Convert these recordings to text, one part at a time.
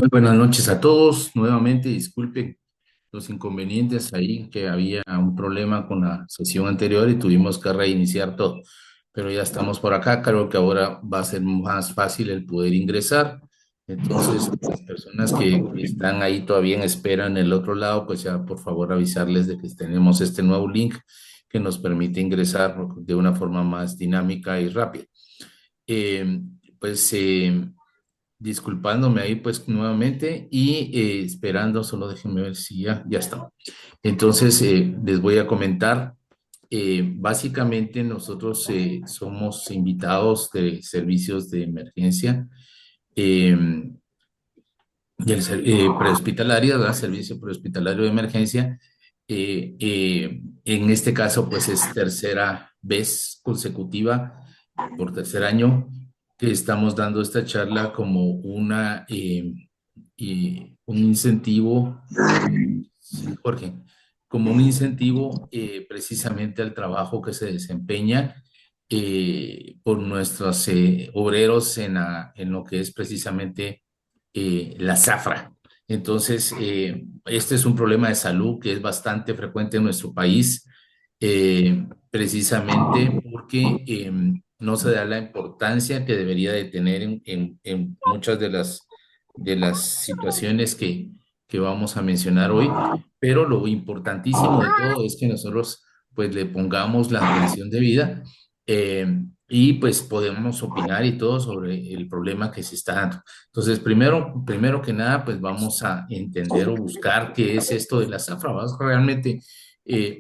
Muy buenas noches a todos. Nuevamente, disculpen los inconvenientes ahí, que había un problema con la sesión anterior y tuvimos que reiniciar todo. Pero ya estamos por acá. Creo que ahora va a ser más fácil el poder ingresar. Entonces, las personas que están ahí todavía en espera en el otro lado, pues ya por favor avisarles de que tenemos este nuevo link que nos permite ingresar de una forma más dinámica y rápida. Eh, pues disculpándome ahí pues nuevamente y esperando, solo déjenme ver si ya está. Entonces, les voy a comentar, básicamente nosotros somos invitados de servicios de emergencia eh, prehospitalaria, ¿verdad? Servicio prehospitalario de emergencia. En este caso, pues es tercera vez consecutiva, por tercer año, que estamos dando esta charla como un incentivo, sí, Jorge, como un incentivo precisamente al trabajo que se desempeña por nuestros obreros en lo que es precisamente la zafra. Entonces, este es un problema de salud que es bastante frecuente en nuestro país, precisamente porque no se da la importancia que debería de tener en muchas de las situaciones que vamos a mencionar hoy, pero lo importantísimo de todo es que nosotros pues le pongamos la atención debida y pues podemos opinar y todo sobre el problema que se está dando. Entonces, primero que nada, pues vamos a entender o buscar qué es esto de la zafra. Realmente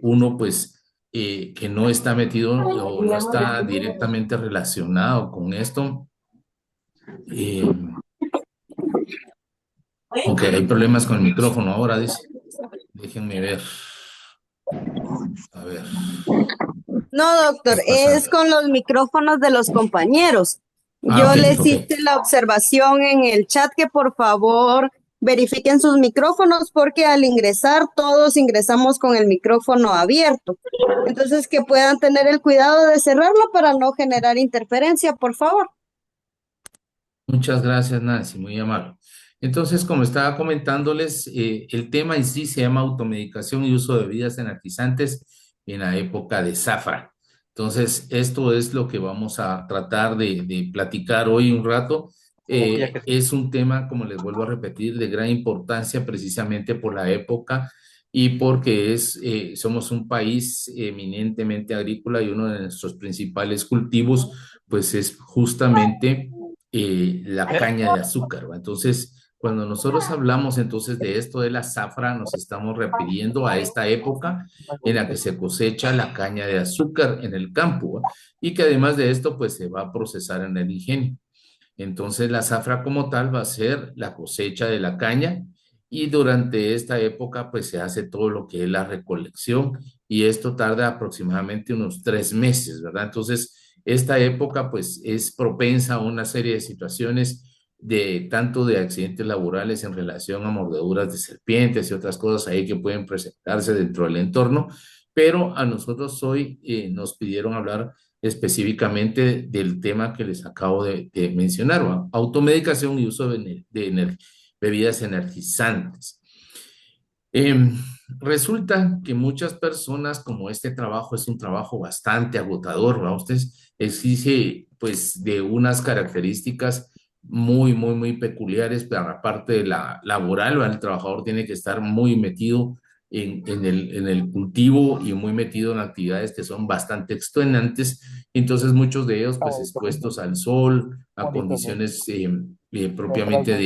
uno, pues, que no está metido o no está directamente relacionado con esto. eh, ok, hay problemas con el micrófono ahora, dice. Déjenme ver. A ver, No, doctor, ¿qué pasa? es con los micrófonos de los compañeros. Ah, Yo ok, les ok. hice la observación en el chat que por favor verifiquen sus micrófonos porque al ingresar todos ingresamos con el micrófono abierto. Entonces que puedan tener el cuidado de cerrarlo para no generar interferencia, por favor. Muchas gracias, Nancy, muy amable. Entonces, como estaba comentándoles, el tema en sí se llama automedicación y uso de bebidas energizantes en la época de zafra. Entonces, esto es lo que vamos a tratar de platicar hoy un rato. Es un tema, como les vuelvo a repetir, de gran importancia precisamente por la época y porque somos un país eminentemente agrícola y uno de nuestros principales cultivos, pues es justamente la caña de azúcar, ¿va? Entonces, cuando nosotros hablamos entonces de esto de la zafra, nos estamos refiriendo a esta época en la que se cosecha la caña de azúcar en el campo, ¿va? Y que además de esto, pues se va a procesar en el ingenio. Entonces, la zafra como tal va a ser la cosecha de la caña y durante esta época, pues se hace todo lo que es la recolección y esto tarda aproximadamente unos 3 meses, ¿verdad? Entonces, esta época, pues es propensa a una serie de situaciones de tanto de accidentes laborales en relación a mordeduras de serpientes y otras cosas ahí que pueden presentarse dentro del entorno, pero a nosotros hoy nos pidieron hablar específicamente del tema que les acabo de mencionar, ¿va? Automedicación y uso bebidas energizantes. Em, Resulta que muchas personas, como este trabajo es un trabajo bastante agotador, ¿va? Usted exige, pues, de unas características muy peculiares para la parte de la laboral, ¿va? El trabajador tiene que estar muy metido en el cultivo y muy metido en actividades que son bastante extenuantes. Entonces, muchos de ellos, pues, expuestos al sol, a condiciones propiamente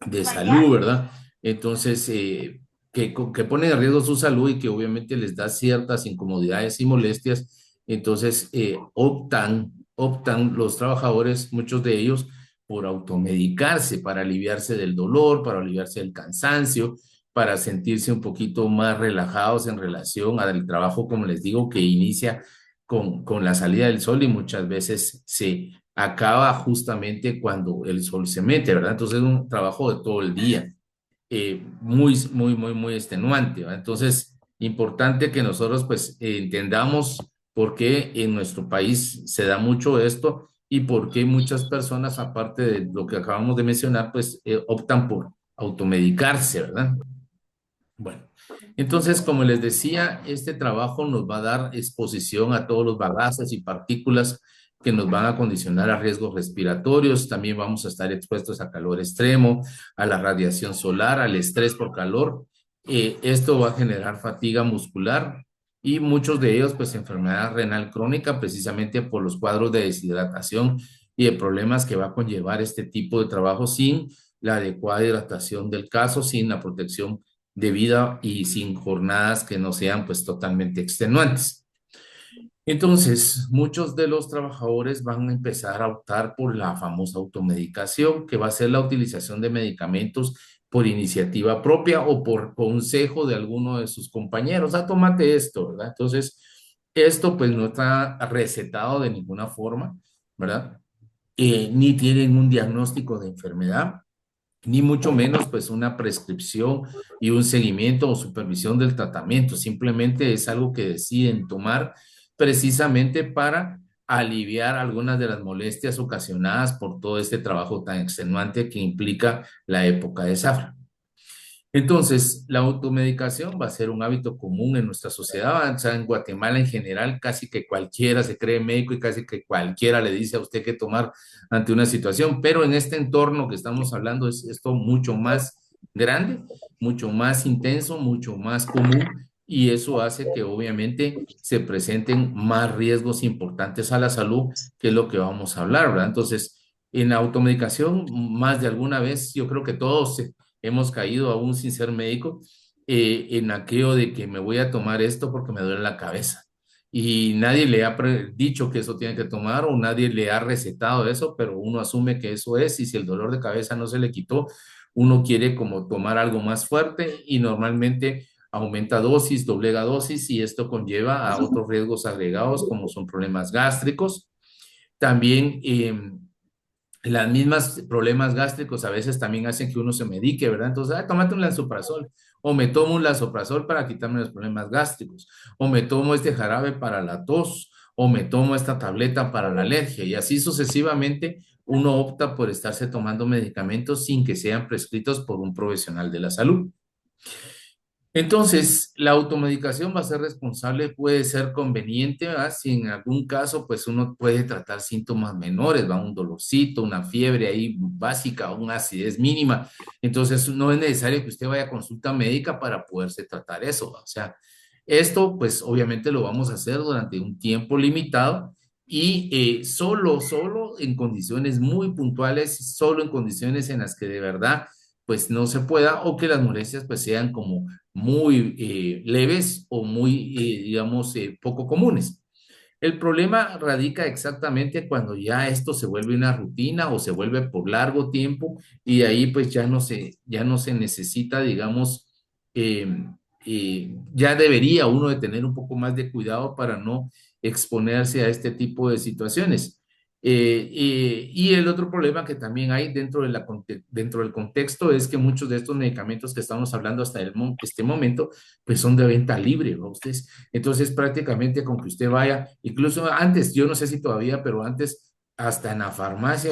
de salud, ¿verdad? Entonces, que ponen en riesgo su salud y que obviamente les da ciertas incomodidades y molestias, entonces optan los trabajadores, muchos de ellos, por automedicarse, para aliviarse del dolor, para aliviarse del cansancio, para sentirse un poquito más relajados en relación al trabajo, como les digo, que inicia con la salida del sol y muchas veces se acaba justamente cuando el sol se mete, ¿verdad? Entonces es un trabajo de todo el día, muy extenuante, ¿verdad? Entonces, importante que nosotros pues entendamos por qué en nuestro país se da mucho esto y por qué muchas personas, aparte de lo que acabamos de mencionar, pues optan por automedicarse, ¿verdad? Bueno, entonces, como les decía, este trabajo nos va a dar exposición a todos los bagajes y partículas que nos van a condicionar a riesgos respiratorios. También vamos a estar expuestos a calor extremo, a la radiación solar, al estrés por calor. Esto va a generar fatiga muscular y muchos de ellos, pues, enfermedad renal crónica, precisamente por los cuadros de deshidratación y de problemas que va a conllevar este tipo de trabajo sin la adecuada hidratación del caso, sin la protección de vida y sin jornadas que no sean pues totalmente extenuantes. Entonces, muchos de los trabajadores van a empezar a optar por la famosa automedicación, que va a ser la utilización de medicamentos por iniciativa propia o por consejo de alguno de sus compañeros. Ah, tómate esto, ¿verdad? Entonces, esto pues no está recetado de ninguna forma, ¿verdad? Ni tienen un diagnóstico de enfermedad, ni mucho menos pues una prescripción y un seguimiento o supervisión del tratamiento. Simplemente es algo que deciden tomar precisamente para aliviar algunas de las molestias ocasionadas por todo este trabajo tan extenuante que implica la época de zafra. Entonces, la automedicación va a ser un hábito común en nuestra sociedad. O sea, en Guatemala en general, casi que cualquiera se cree médico y casi que cualquiera le dice a usted qué tomar ante una situación, pero en este entorno que estamos hablando es esto mucho más grande, mucho más intenso, mucho más común, y eso hace que obviamente se presenten más riesgos importantes a la salud, que es lo que vamos a hablar, ¿verdad? Entonces, en la automedicación, más de alguna vez, yo creo que todos hemos caído, aún sin ser médico, en aquello de que me voy a tomar esto porque me duele la cabeza. Y nadie le ha dicho que eso tiene que tomar o nadie le ha recetado eso, pero uno asume que eso es, y si el dolor de cabeza no se le quitó, uno quiere como tomar algo más fuerte y normalmente aumenta dosis, doblega dosis, y esto conlleva a otros riesgos agregados como son problemas gástricos. También las mismas problemas gástricos a veces también hacen que uno se medique, ¿verdad? Entonces, tómate un lansoprazol, o me tomo un lansoprazol para quitarme los problemas gástricos, o me tomo este jarabe para la tos, o me tomo esta tableta para la alergia, y así sucesivamente uno opta por estarse tomando medicamentos sin que sean prescritos por un profesional de la salud. Entonces, la automedicación va a ser responsable, puede ser conveniente, ¿verdad? Si en algún caso, pues uno puede tratar síntomas menores, va un dolorcito, una fiebre ahí básica, una acidez mínima. Entonces, no es necesario que usted vaya a consulta médica para poderse tratar eso. O sea, esto, pues obviamente lo vamos a hacer durante un tiempo limitado y solo en condiciones muy puntuales, solo en condiciones en las que de verdad, pues no se pueda, o que las molestias pues sean como muy leves o muy, digamos, poco comunes. El problema radica exactamente cuando ya esto se vuelve una rutina o se vuelve por largo tiempo, y de ahí pues ya no se necesita, digamos, eh, ya debería uno de tener un poco más de cuidado para no exponerse a este tipo de situaciones. Y el otro problema que también hay dentro del contexto es que muchos de estos medicamentos que estamos hablando hasta este momento, pues son de venta libre, ¿no? Ustedes, entonces prácticamente con que usted vaya, incluso antes, yo no sé si todavía, pero antes hasta en la farmacia,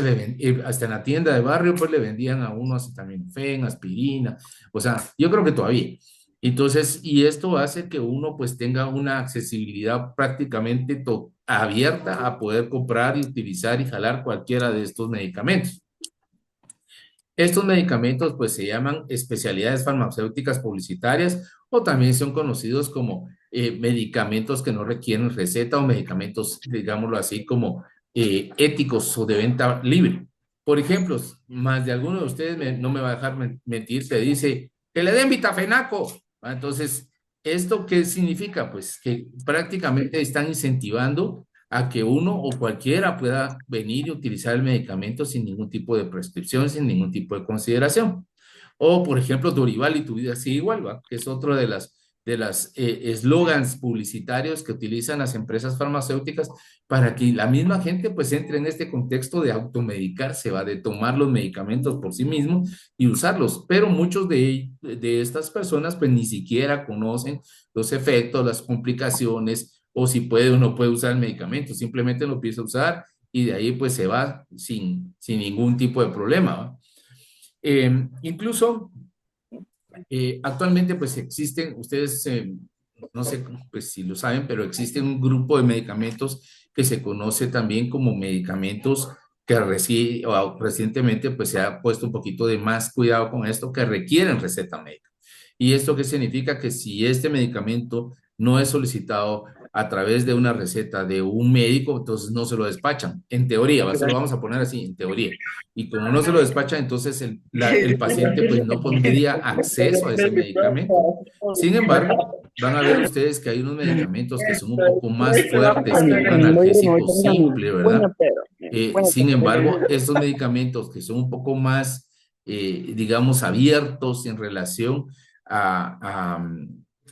hasta en la tienda de barrio, pues le vendían a uno acetaminofén, aspirina, o sea, yo creo que todavía. Entonces, y esto hace que uno pues tenga una accesibilidad prácticamente abierta a poder comprar y utilizar y jalar cualquiera de estos medicamentos. Estos medicamentos pues se llaman especialidades farmacéuticas publicitarias, o también son conocidos como medicamentos que no requieren receta, o medicamentos, digámoslo así, como éticos o de venta libre. Por ejemplo, más de alguno de ustedes no me va a dejar mentir, se dice que le den vitafenaco. Entonces, ¿esto qué significa? Pues que prácticamente están incentivando a que uno o cualquiera pueda venir y utilizar el medicamento sin ningún tipo de prescripción, sin ningún tipo de consideración. O, por ejemplo, Dorival y tu vida sigue igual, ¿va? Que es otro de las eslogans publicitarios que utilizan las empresas farmacéuticas para que la misma gente pues entre en este contexto de automedicarse, va, de tomar los medicamentos por sí mismo y usarlos. Pero muchos de estas personas pues ni siquiera conocen los efectos, las complicaciones, o si puede o no puede usar el medicamento, simplemente lo empieza a usar y de ahí pues se va sin ningún tipo de problema, ¿va? Incluso actualmente pues existen, ustedes no sé pues si lo saben, pero existe un grupo de medicamentos que se conoce también como medicamentos que recientemente pues se ha puesto un poquito de más cuidado con esto, que requieren receta médica. ¿Y esto qué significa? Que si este medicamento no es solicitado a través de una receta de un médico, entonces no se lo despachan. En teoría, se lo vamos a poner así, en teoría. Y como no se lo despachan, entonces el paciente pues no tendría acceso a ese medicamento. Sin embargo, van a ver ustedes que hay unos medicamentos que son un poco más fuertes que un analgésico simple, ¿verdad? Sin embargo, estos medicamentos que son un poco más, digamos, abiertos en relación a, a,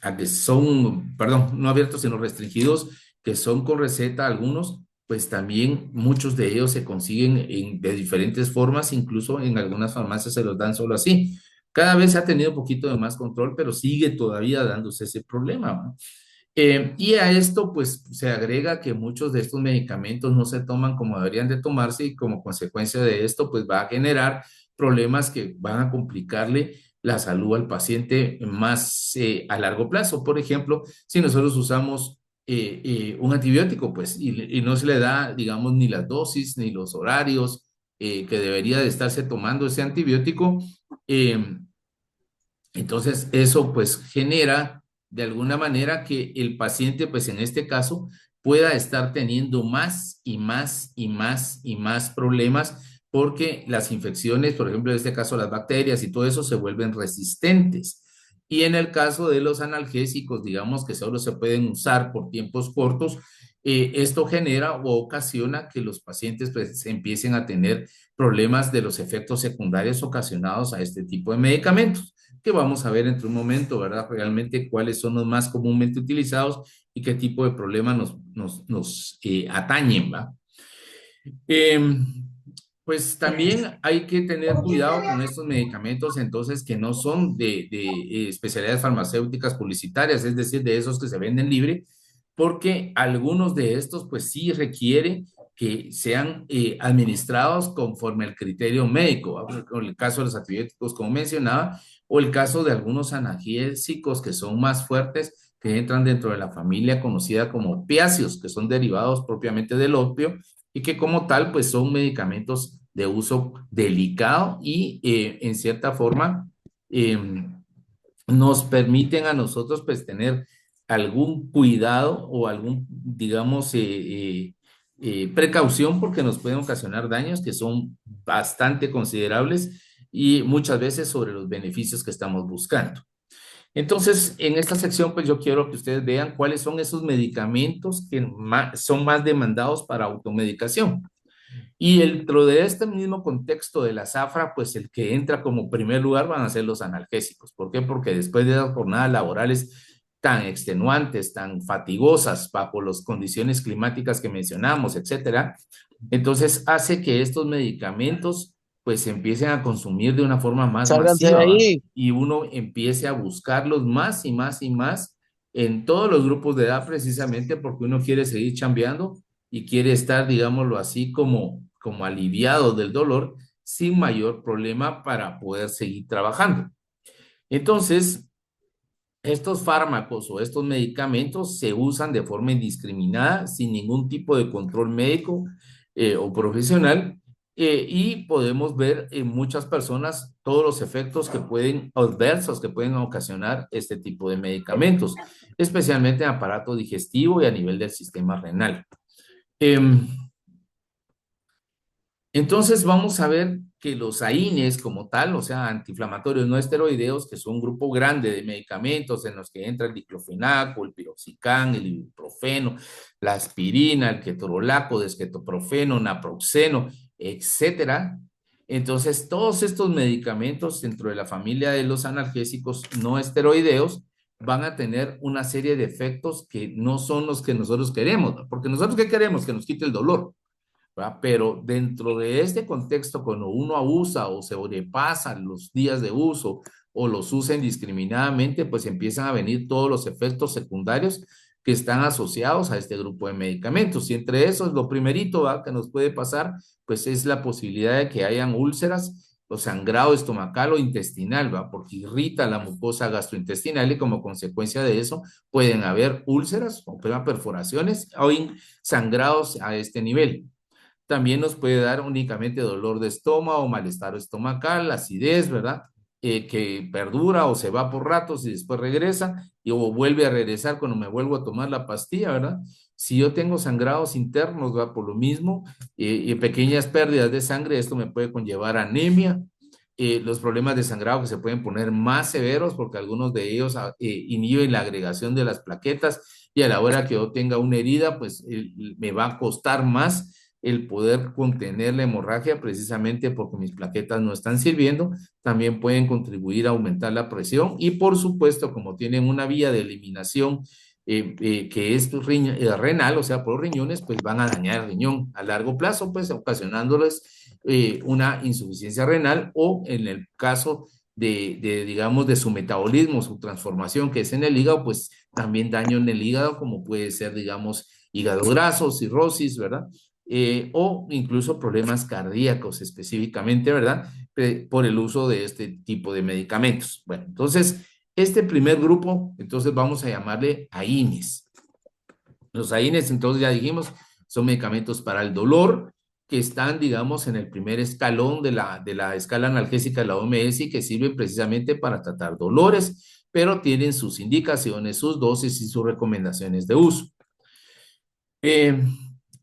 a que son, perdón, no abiertos, sino restringidos, que son con receta algunos, pues también muchos de ellos se consiguen de diferentes formas, incluso en algunas farmacias se los dan solo así. Cada vez se ha tenido un poquito de más control, pero sigue todavía dándose ese problema, ¿no? Y a esto, pues, se agrega que muchos de estos medicamentos no se toman como deberían de tomarse y como consecuencia de esto, pues, va a generar problemas que van a complicarle la salud al paciente más a largo plazo. Por ejemplo, si nosotros usamos un antibiótico, pues, y no se le da, digamos, ni las dosis ni los horarios que debería de estarse tomando ese antibiótico, eh, entonces, eso pues genera de alguna manera que el paciente, pues en este caso, pueda estar teniendo más y más y más y más problemas porque las infecciones, por ejemplo, en este caso las bacterias y todo eso se vuelven resistentes. Y en el caso de los analgésicos, digamos que solo se pueden usar por tiempos cortos, esto genera o ocasiona que los pacientes pues empiecen a tener problemas de los efectos secundarios ocasionados a este tipo de medicamentos que vamos a ver entre un momento, ¿verdad? Realmente cuáles son los más comúnmente utilizados y qué tipo de problemas nos atañen, ¿va? Eh, pues también hay que tener cuidado con estos medicamentos, entonces, que no son de especialidades farmacéuticas publicitarias, es decir, de esos que se venden libre, porque algunos de estos, pues sí requiere que sean administrados conforme al criterio médico, ¿va? Con el caso de los antibióticos, como mencionaba, o el caso de algunos analgésicos que son más fuertes, que entran dentro de la familia conocida como opiáceos, que son derivados propiamente del opio y que como tal, pues son medicamentos de uso delicado y en cierta forma eh, nos permiten a nosotros pues tener algún cuidado o algún, digamos, precaución porque nos pueden ocasionar daños que son bastante considerables y muchas veces sobre los beneficios que estamos buscando. Entonces, en esta sección, pues yo quiero que ustedes vean cuáles son esos medicamentos que son más demandados para automedicación. Y dentro de este mismo contexto de la zafra, pues el que entra como primer lugar van a ser los analgésicos. ¿Por qué? Porque después de las jornadas laborales tan extenuantes, tan fatigosas, bajo las condiciones climáticas que mencionamos, etcétera, entonces hace que estos medicamentos pues se empiecen a consumir de una forma más Sálganse de masiva, ¿va? ahí. Y uno empiece a buscarlos más y más y más en todos los grupos de edad precisamente porque uno quiere seguir chambeando y quiere estar, digámoslo así, como aliviado del dolor sin mayor problema para poder seguir trabajando. Entonces, estos fármacos o estos medicamentos se usan de forma indiscriminada, sin ningún tipo de control médico o profesional, y podemos ver en muchas personas todos los efectos que pueden, adversos que pueden ocasionar este tipo de medicamentos, especialmente en aparato digestivo y a nivel del sistema renal. Em, entonces vamos a ver que los AINES como tal, o sea, antiinflamatorios no esteroideos, que son un grupo grande de medicamentos en los que entra el diclofenaco, el piroxicam, el ibuprofeno, la aspirina, el ketorolaco, desquetoprofeno, naproxeno, etcétera. Entonces, todos estos medicamentos dentro de la familia de los analgésicos no esteroideos van a tener una serie de efectos que no son los que nosotros queremos, ¿no? Porque nosotros ¿qué queremos? Que nos quite el dolor. ¿Verdad? Pero dentro de este contexto, cuando uno abusa o se sobrepasa los días de uso o los usa indiscriminadamente, pues empiezan a venir todos los efectos secundarios que están asociados a este grupo de medicamentos. Y entre esos, lo primerito, ¿va?, que nos puede pasar, pues es la posibilidad de que hayan úlceras o sangrado estomacal o intestinal, ¿va?, porque irrita la mucosa gastrointestinal y como consecuencia de eso pueden haber úlceras o perforaciones o sangrados a este nivel. También nos puede dar únicamente dolor de estómago, malestar estomacal, acidez, ¿verdad? Que perdura o se va por ratos y después regresa o vuelve a regresar cuando me vuelvo a tomar la pastilla, ¿verdad? Si yo tengo sangrados internos, va por lo mismo, y pequeñas pérdidas de sangre, esto me puede conllevar anemia, los problemas de sangrado que se pueden poner más severos porque algunos de ellos inhiben la agregación de las plaquetas y a la hora que yo tenga una herida, pues me va a costar más el poder contener la hemorragia precisamente porque mis plaquetas no están sirviendo. También pueden contribuir a aumentar la presión y por supuesto como tienen una vía de eliminación que es renal, o sea, por los riñones, pues van a dañar el riñón a largo plazo, pues ocasionándoles una insuficiencia renal o en el caso digamos, de su metabolismo, su transformación que es en el hígado, pues también daño en el hígado, como puede ser, digamos, hígado graso, cirrosis, ¿verdad? O incluso problemas cardíacos específicamente, ¿verdad? Por el uso de este tipo de medicamentos. Bueno, entonces, este primer grupo, entonces vamos a llamarle AINES. Los AINES, entonces ya dijimos, son medicamentos para el dolor que están, digamos, en el primer escalón de la escala analgésica de la OMS y que sirven precisamente para tratar dolores, pero tienen sus indicaciones, sus dosis y sus recomendaciones de uso. Eh,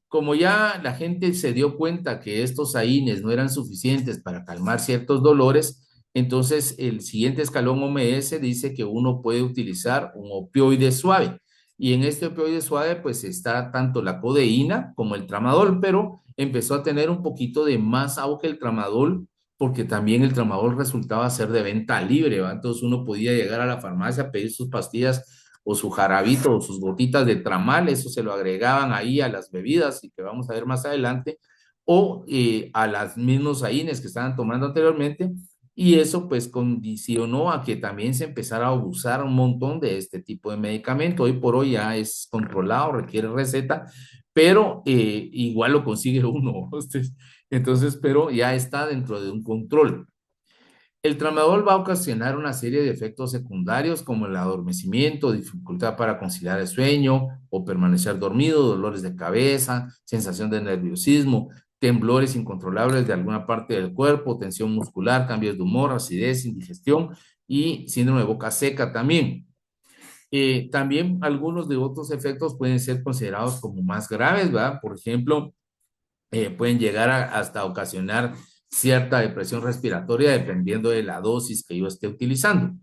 Como ya la gente se dio cuenta que estos AINES no eran suficientes para calmar ciertos dolores, entonces el siguiente escalón OMS dice que uno puede utilizar un opioide suave. Y en este opioide suave pues está tanto la codeína como el tramadol, pero empezó a tener un poquito de más auge el tramadol porque también el tramadol resultaba ser de venta libre, ¿va? Entonces uno podía llegar a la farmacia a pedir sus pastillas o su jarabito o sus gotitas de tramal, eso se lo agregaban ahí a las bebidas y que vamos a ver más adelante, o a las mismos AINES que estaban tomando anteriormente, y eso pues condicionó a que también se empezara a abusar un montón de este tipo de medicamento. Hoy por hoy ya es controlado, requiere receta, pero igual lo consigue uno. Entonces, pero ya está dentro de un control. El tramadol va a ocasionar una serie de efectos secundarios como el adormecimiento, dificultad para conciliar el sueño o permanecer dormido, dolores de cabeza, sensación de nerviosismo, temblores incontrolables de alguna parte del cuerpo, tensión muscular, cambios de humor, acidez, indigestión y síndrome de boca seca también. También algunos de otros efectos pueden ser considerados como más graves, ¿verdad? Por ejemplo, pueden llegar hasta ocasionar cierta depresión respiratoria dependiendo de la dosis que yo esté utilizando.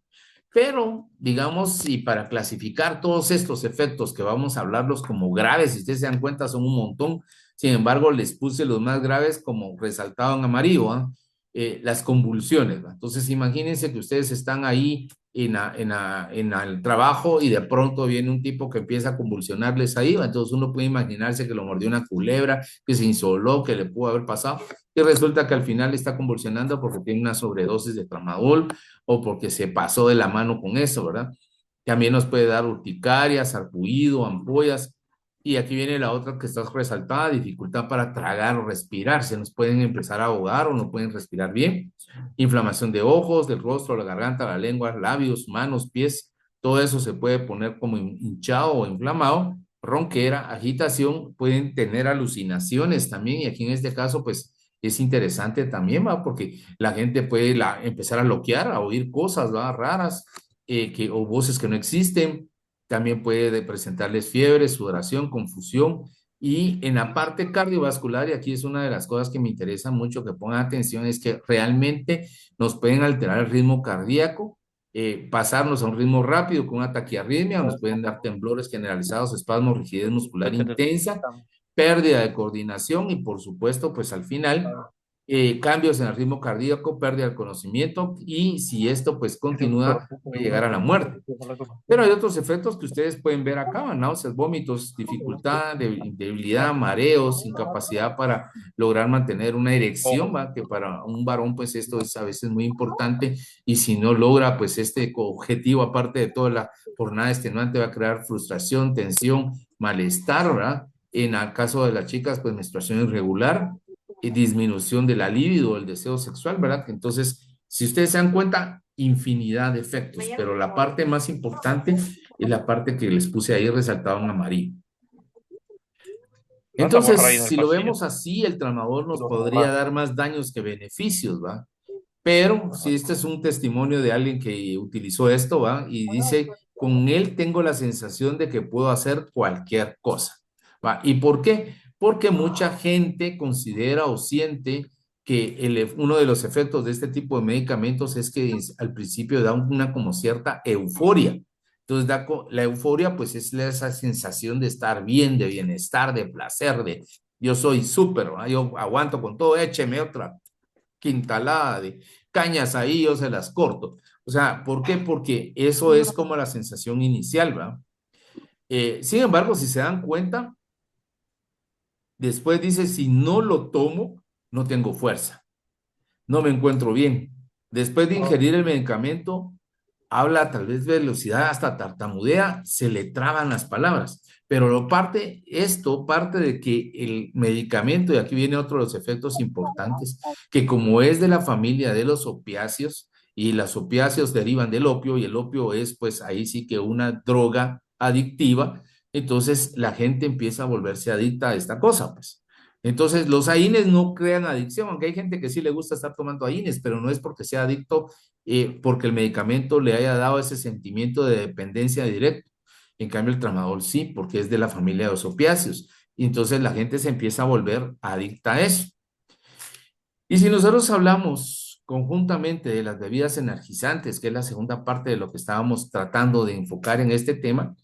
Pero, digamos, y para clasificar todos estos efectos que vamos a hablarlos como graves, si ustedes se dan cuenta, son un montón. Sin embargo, les puse los más graves como resaltado en amarillo, ¿eh? Las convulsiones, ¿va? Entonces, imagínense que ustedes están ahí en el trabajo y de pronto viene un tipo que empieza a convulsionarles ahí, ¿va? Entonces uno puede imaginarse que lo mordió una culebra, que se insoló, que le pudo haber pasado, y resulta que al final está convulsionando porque tiene una sobredosis de tramadol o porque se pasó de la mano con eso, ¿verdad? También nos puede dar urticaria, sarpullido, ampollas. Y aquí viene la otra que está resaltada, dificultad para tragar o respirar. Se nos pueden empezar a ahogar o no pueden respirar bien. Inflamación de ojos, del rostro, la garganta, la lengua, labios, manos, pies. Todo eso se puede poner como hinchado o inflamado. Ronquera, agitación, pueden tener alucinaciones también. Y aquí en este caso, pues es interesante también, ¿va? Porque la gente puede empezar a loquear, a oír cosas, ¿va?, raras, o voces que no existen. También puede presentarles fiebre, sudoración, confusión. Y en la parte cardiovascular, y aquí es una de las cosas que me interesa mucho que pongan atención, es que realmente nos pueden alterar el ritmo cardíaco, pasarnos a un ritmo rápido con una taquiarritmia, o nos pueden dar temblores generalizados, espasmos, rigidez muscular intensa, pérdida de coordinación y por supuesto, pues al final cambios en el ritmo cardíaco, pérdida del conocimiento y si esto pues continúa, puede llegar a la muerte. Pero hay otros efectos que ustedes pueden ver acá: náuseas, vómitos, dificultad, debilidad, mareos, incapacidad para lograr mantener una erección, ¿va? Que para un varón pues esto es a veces muy importante, y si no logra pues este objetivo, aparte de toda la jornada extenuante, va a crear frustración, tensión, malestar, ¿verdad? En el caso de las chicas, pues menstruación irregular, disminución de la libido, el deseo sexual, ¿verdad? Entonces, si ustedes se dan cuenta, infinidad de efectos, pero la parte más importante es la parte que les puse ahí resaltado en amarillo. Entonces, si lo vemos así, el tramador nos podría dar más daños que beneficios, ¿va? Pero si este es un testimonio de alguien que utilizó esto, ¿va? Y dice, con él tengo la sensación de que puedo hacer cualquier cosa, ¿va? ¿Y por qué? Porque mucha gente considera o siente que uno de los efectos de este tipo de medicamentos es que al principio da una como cierta euforia. Entonces, la euforia pues es esa sensación de estar bien, de bienestar, de placer, de yo soy súper, ¿va? Yo aguanto con todo, écheme otra quintalada de cañas ahí, yo se las corto. O sea, ¿por qué? Porque eso es como la sensación inicial, ¿verdad? Sin embargo, si se dan cuenta, después dice, si no lo tomo, no tengo fuerza, no me encuentro bien. Después de ingerir el medicamento, habla tal vez velocidad, hasta tartamudea, se le traban las palabras. Pero esto parte de que el medicamento, y aquí viene otro de los efectos importantes, que como es de la familia de los opiáceos, y los opiáceos derivan del opio, y el opio es pues ahí sí que una droga adictiva, entonces la gente empieza a volverse adicta a esta cosa, pues. Entonces, los AINES no crean adicción, aunque hay gente que sí le gusta estar tomando AINES, pero no es porque sea adicto, porque el medicamento le haya dado ese sentimiento de dependencia directo. En cambio, el tramadol sí, porque es de la familia de los opiáceos. Y entonces la gente se empieza a volver adicta a eso. Y si nosotros hablamos conjuntamente de las bebidas energizantes, que es la segunda parte de lo que estábamos tratando de enfocar en este tema,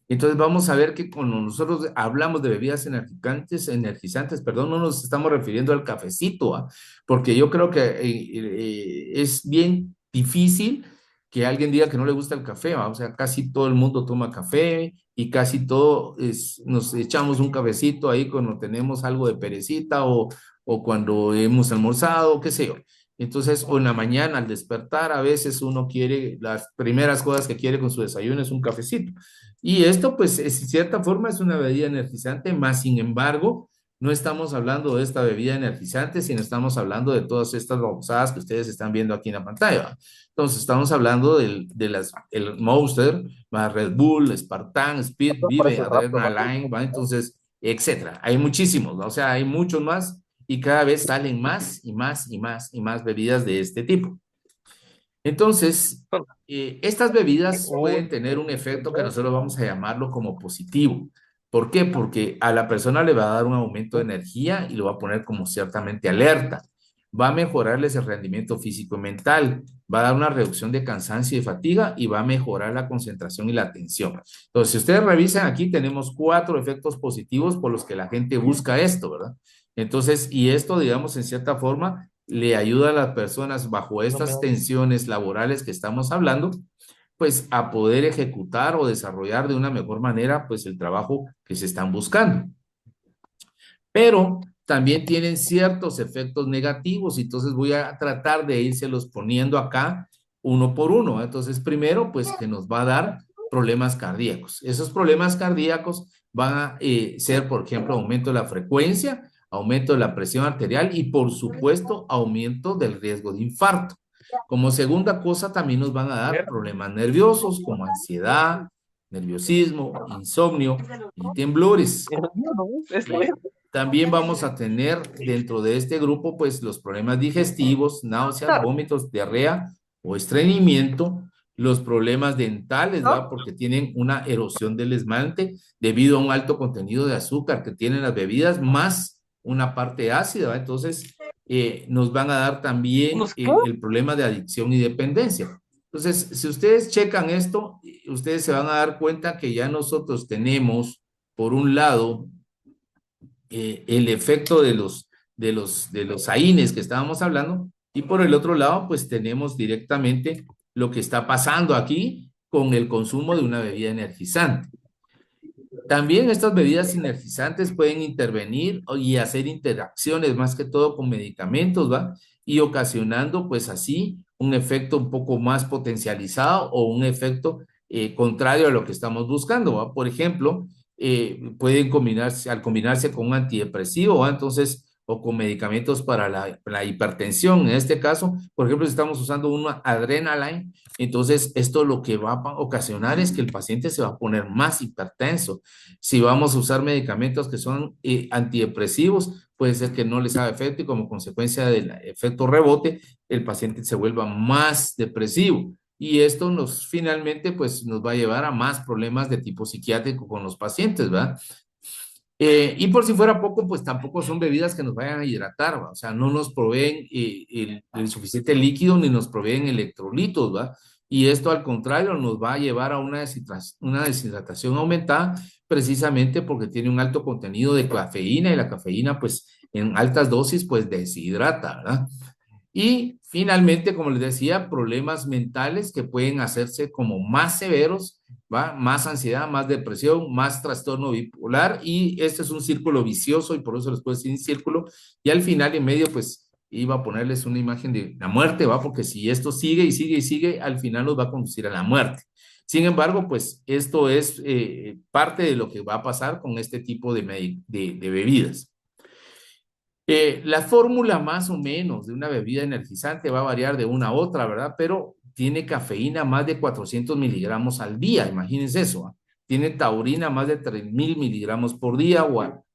entonces vamos a ver que cuando nosotros hablamos de bebidas energizantes, perdón, no nos estamos refiriendo al cafecito, ¿ah? Porque yo creo que es bien difícil que alguien diga que no le gusta el café, ¿va? O sea, casi todo el mundo toma café y casi todo nos echamos un cafecito ahí cuando tenemos algo de perecita o cuando hemos almorzado, qué sé yo. Entonces, o en la mañana al despertar, a veces uno quiere, las primeras cosas que quiere con su desayuno es un cafecito. Y esto, pues, en cierta forma es una bebida energizante, más sin embargo, no estamos hablando de esta bebida energizante, sino estamos hablando de todas estas babosadas que ustedes están viendo aquí en la pantalla. Entonces, estamos hablando el Monster, más Red Bull, Spartan, Speed, Vive, Adrenaline, ¿va? Entonces, etcétera. Hay muchísimos, ¿no? O sea, hay muchos más y cada vez salen más y más y más y más bebidas de este tipo. Entonces, estas bebidas pueden tener un efecto que nosotros vamos a llamarlo como positivo. ¿Por qué? Porque a la persona le va a dar un aumento de energía y lo va a poner como ciertamente alerta. Va a mejorarles el rendimiento físico y mental, va a dar una reducción de cansancio y fatiga y va a mejorar la concentración y la atención. Entonces, si ustedes revisan aquí, tenemos 4 efectos positivos por los que la gente busca esto, ¿verdad? Entonces, y esto, digamos, en cierta forma, le ayuda a las personas bajo estas tensiones laborales que estamos hablando, pues a poder ejecutar o desarrollar de una mejor manera, pues el trabajo que se están buscando. Pero también tienen ciertos efectos negativos, y entonces voy a tratar de írselos poniendo acá uno por uno. Entonces, primero, pues que nos va a dar problemas cardíacos. Esos problemas cardíacos van a ser, por ejemplo, aumento de la frecuencia, aumento de la presión arterial y, por supuesto, aumento del riesgo de infarto. Como segunda cosa, también nos van a dar problemas nerviosos como ansiedad, nerviosismo, insomnio y temblores. También vamos a tener dentro de este grupo, pues, los problemas digestivos, náuseas, vómitos, diarrea o estreñimiento, los problemas dentales, ¿va? Porque tienen una erosión del esmalte debido a un alto contenido de azúcar que tienen las bebidas, más una parte ácida, ¿va? Entonces, nos van a dar también el problema de adicción y dependencia. Entonces, si ustedes checan esto, ustedes se van a dar cuenta que ya nosotros tenemos, por un lado, el efecto de los AINES que estábamos hablando, y por el otro lado, pues tenemos directamente lo que está pasando aquí con el consumo de una bebida energizante. También estas bebidas energizantes pueden intervenir y hacer interacciones más que todo con medicamentos, ¿va? Y ocasionando pues así un efecto un poco más potencializado o un efecto contrario a lo que estamos buscando, ¿va? Por ejemplo, pueden combinarse, al combinarse con un antidepresivo, ¿va? Entonces, o con medicamentos para la hipertensión. En este caso, por ejemplo, si estamos usando una adrenaline, entonces esto lo que va a ocasionar es que el paciente se va a poner más hipertenso. Si vamos a usar medicamentos que son antidepresivos, puede ser que no les haga efecto y como consecuencia del efecto rebote, el paciente se vuelva más depresivo. Y esto finalmente pues nos va a llevar a más problemas de tipo psiquiátrico con los pacientes, ¿verdad? Y por si fuera poco, pues tampoco son bebidas que nos vayan a hidratar, ¿va? O sea, no nos proveen el suficiente líquido ni nos proveen electrolitos, ¿va? Y esto al contrario nos va a llevar a una deshidratación aumentada precisamente porque tiene un alto contenido de cafeína y la cafeína pues en altas dosis pues deshidrata, ¿verdad? Y finalmente, como les decía, problemas mentales que pueden hacerse como más severos, ¿va? Más ansiedad, más depresión, más trastorno bipolar y este es un círculo vicioso y por eso les puedo decir un círculo y al final en medio pues iba a ponerles una imagen de la muerte, ¿va? Porque si esto sigue y sigue y sigue, al final nos va a conducir a la muerte. Sin embargo, pues esto es parte de lo que va a pasar con este tipo de bebidas. La fórmula más o menos de una bebida energizante va a variar de una a otra, ¿verdad? Pero tiene cafeína más de 400 miligramos al día, imagínense eso. ¿Ah? Tiene taurina más de 3.000 miligramos por día,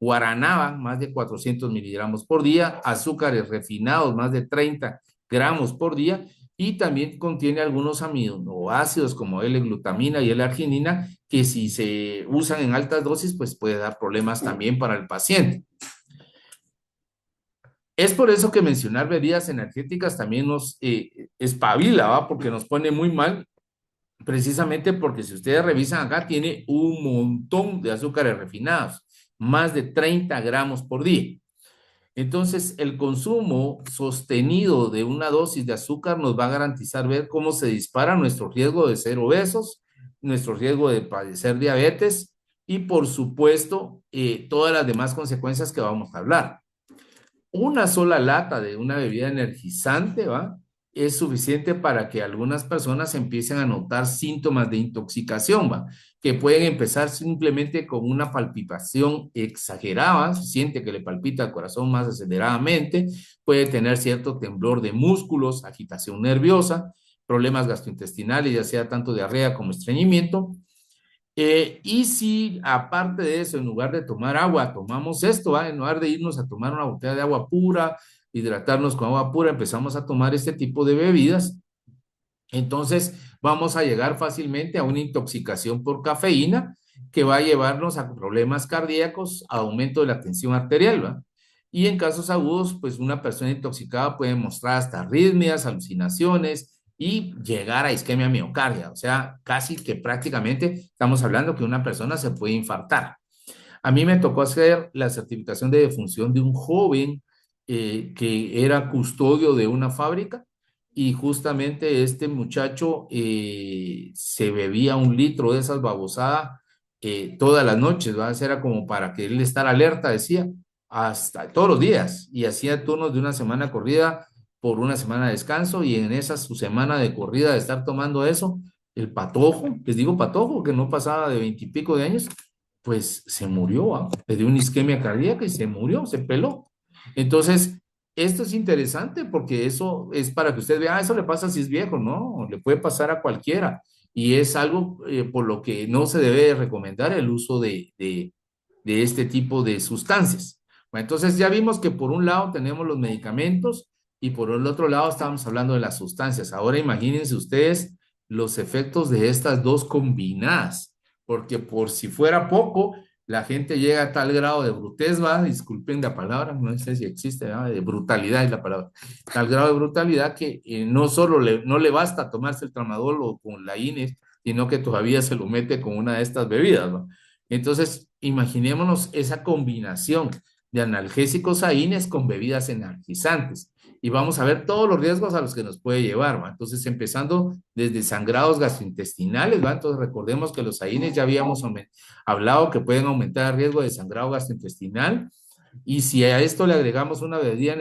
guaraná más de 400 miligramos por día, azúcares refinados más de 30 gramos por día y también contiene algunos aminoácidos como L-glutamina y L-arginina que si se usan en altas dosis pues puede dar problemas también para el paciente. Es por eso que mencionar bebidas energéticas también nos espabila, ¿va? Porque nos pone muy mal, precisamente porque si ustedes revisan acá, tiene un montón de azúcares refinados, más de 30 gramos por día. Entonces, el consumo sostenido de una dosis de azúcar nos va a garantizar ver cómo se dispara nuestro riesgo de ser obesos, nuestro riesgo de padecer diabetes y, por supuesto, todas las demás consecuencias que vamos a hablar. Una sola lata de una bebida energizante, ¿va? Es suficiente para que algunas personas empiecen a notar síntomas de intoxicación, ¿va? Que pueden empezar simplemente con una palpitación exagerada, se siente que le palpita el corazón más aceleradamente, puede tener cierto temblor de músculos, agitación nerviosa, problemas gastrointestinales, ya sea tanto diarrea como estreñimiento, y si aparte de eso, en lugar de tomar agua, tomamos esto, ¿va? En lugar de irnos a tomar una botella de agua pura, hidratarnos con agua pura, empezamos a tomar este tipo de bebidas, entonces vamos a llegar fácilmente a una intoxicación por cafeína que va a llevarnos a problemas cardíacos, a aumento de la tensión arterial, ¿va? Y en casos agudos, pues una persona intoxicada puede mostrar hasta arritmias, alucinaciones y llegar a isquemia miocardia. O sea, casi que prácticamente estamos hablando que una persona se puede infartar. A mí me tocó hacer la certificación de defunción de un joven que era custodio de una fábrica y justamente este muchacho se bebía 1 litro de esas babosadas todas las noches, ¿va? Era como para que él estar alerta, decía, hasta todos los días y hacía turnos de una semana corrida por una semana de descanso y en esa su semana de corrida de estar tomando eso, el patojo, les digo patojo, que no pasaba de 20 y pico de años, pues se murió, ¿ah? Le dio una isquemia cardíaca y se murió, se peló. Entonces, esto es interesante porque eso es para que usted vea, eso le pasa si es viejo, ¿no? Le puede pasar a cualquiera. Y es algo por lo que no se debe recomendar el uso de este tipo de sustancias. Bueno, entonces ya vimos que por un lado tenemos los medicamentos y por el otro lado estamos hablando de las sustancias. Ahora imagínense ustedes los efectos de estas dos combinadas porque por si fuera poco, la gente llega a tal grado de brutez, va, disculpen la palabra, no sé si existe, ¿no? De brutalidad es la palabra, tal grado de brutalidad que no solo no le basta tomarse el tramadol o con la INE, sino que todavía se lo mete con una de estas bebidas, ¿no? Entonces, imaginémonos esa combinación de analgésicos AINES con bebidas energizantes. Y vamos a ver todos los riesgos a los que nos puede llevar, ¿va? Entonces, empezando desde sangrados gastrointestinales, ¿va? Entonces, recordemos que los AINES ya habíamos hablado que pueden aumentar el riesgo de sangrado gastrointestinal. Y si a esto le agregamos una bebida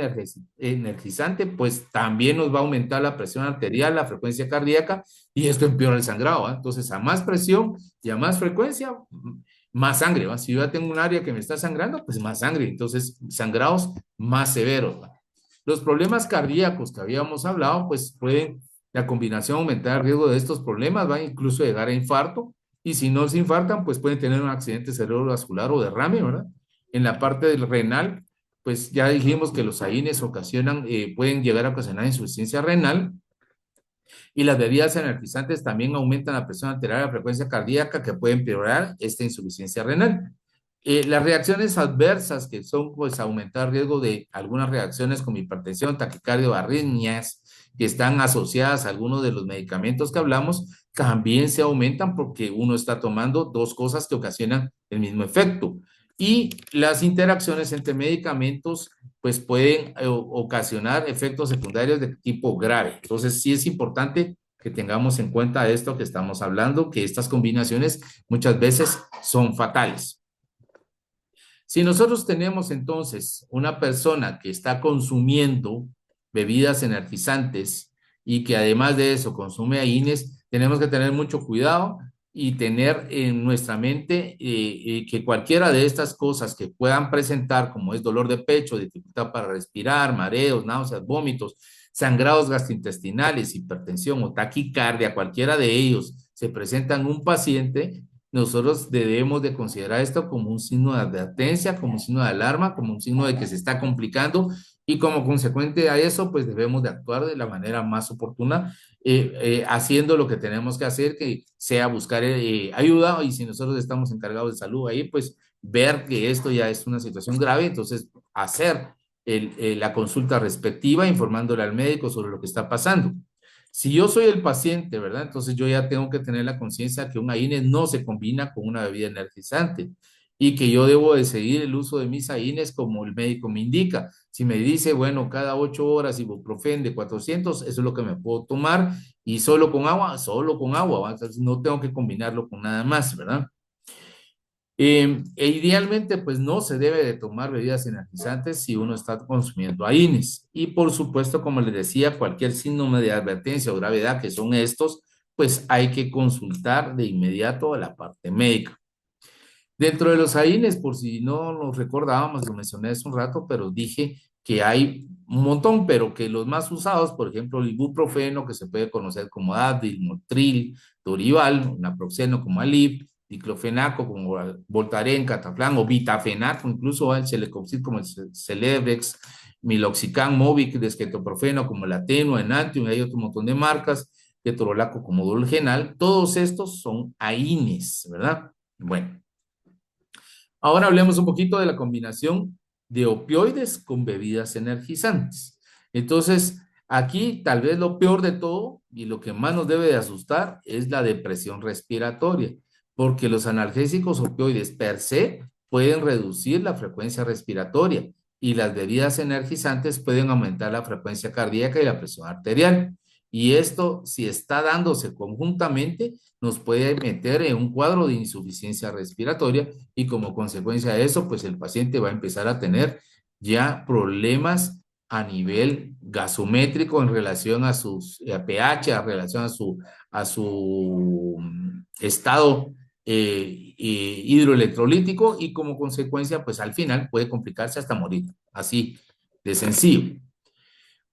energizante, pues también nos va a aumentar la presión arterial, la frecuencia cardíaca, y esto empeora el sangrado, ¿va? Entonces, a más presión y a más frecuencia, más sangre, ¿va? Si yo ya tengo un área que me está sangrando, pues más sangre. Entonces, sangrados más severos, ¿va? Los problemas cardíacos que habíamos hablado, pues pueden, la combinación aumentar el riesgo de estos problemas, va incluso llegar a infarto, y si no se infartan, pues pueden tener un accidente cerebrovascular o derrame, ¿verdad? En la parte del renal, pues ya dijimos que los AINES ocasionan, pueden llegar a ocasionar insuficiencia renal, y las bebidas energizantes también aumentan la presión arterial y la frecuencia cardíaca, que pueden empeorar esta insuficiencia renal. Las reacciones adversas, que son pues aumentar el riesgo de algunas reacciones como hipertensión, taquicardia o arritmias, que están asociadas a algunos de los medicamentos que hablamos, también se aumentan porque uno está tomando dos cosas que ocasionan el mismo efecto. Y las interacciones entre medicamentos pues pueden ocasionar efectos secundarios de tipo grave. Entonces, sí es importante que tengamos en cuenta esto que estamos hablando, que estas combinaciones muchas veces son fatales. Si nosotros tenemos entonces una persona que está consumiendo bebidas energizantes y que además de eso consume AINES, tenemos que tener mucho cuidado y tener en nuestra mente que cualquiera de estas cosas que puedan presentar, como es dolor de pecho, dificultad para respirar, mareos, náuseas, vómitos, sangrados gastrointestinales, hipertensión o taquicardia, cualquiera de ellos se presentan en un paciente, nosotros debemos de considerar esto como un signo de advertencia, como un signo de alarma, como un signo de que se está complicando, y como consecuente a eso, pues debemos de actuar de la manera más oportuna, haciendo lo que tenemos que hacer, que sea buscar ayuda, y si nosotros estamos encargados de salud ahí, pues ver que esto ya es una situación grave, entonces hacer la consulta respectiva, informándole al médico sobre lo que está pasando. Si yo soy el paciente, ¿verdad? Entonces yo ya tengo que tener la conciencia que un AINES no se combina con una bebida energizante y que yo debo de seguir el uso de mis AINES como el médico me indica. Si me dice, bueno, cada 8 horas ibuprofeno de 400, eso es lo que me puedo tomar, y solo con agua, ¿va? Entonces no tengo que combinarlo con nada más, ¿verdad? Idealmente, pues no se debe de tomar bebidas energizantes si uno está consumiendo AINES. Y por supuesto, como les decía, cualquier síndrome de advertencia o gravedad que son estos, pues hay que consultar de inmediato a la parte médica. Dentro de los AINES, por si no nos recordábamos, lo mencioné hace un rato, pero dije que hay un montón, pero que los más usados, por ejemplo, el ibuprofeno, que se puede conocer como Advil, Motril, Dorival, naproxeno como Alip, diclofenaco como Voltaren, Cataflán o Vitafenaco, incluso el Celecoxib como el Celebrex, Miloxicam, Movic, Desquetoprofeno como el Atenua, Enantium, hay otro montón de marcas, Ketorolaco como Dolgenal, todos estos son AINES, ¿verdad? Bueno. Ahora hablemos un poquito de la combinación de opioides con bebidas energizantes. Entonces, aquí tal vez lo peor de todo y lo que más nos debe de asustar es la depresión respiratoria, porque los analgésicos opioides per se pueden reducir la frecuencia respiratoria y las bebidas energizantes pueden aumentar la frecuencia cardíaca y la presión arterial. Y esto, si está dándose conjuntamente, nos puede meter en un cuadro de insuficiencia respiratoria, y como consecuencia de eso, pues el paciente va a empezar a tener ya problemas a nivel gasométrico en relación a su pH, en relación a su estado hidroelectrolítico, y como consecuencia, pues al final puede complicarse hasta morir. Así de sencillo.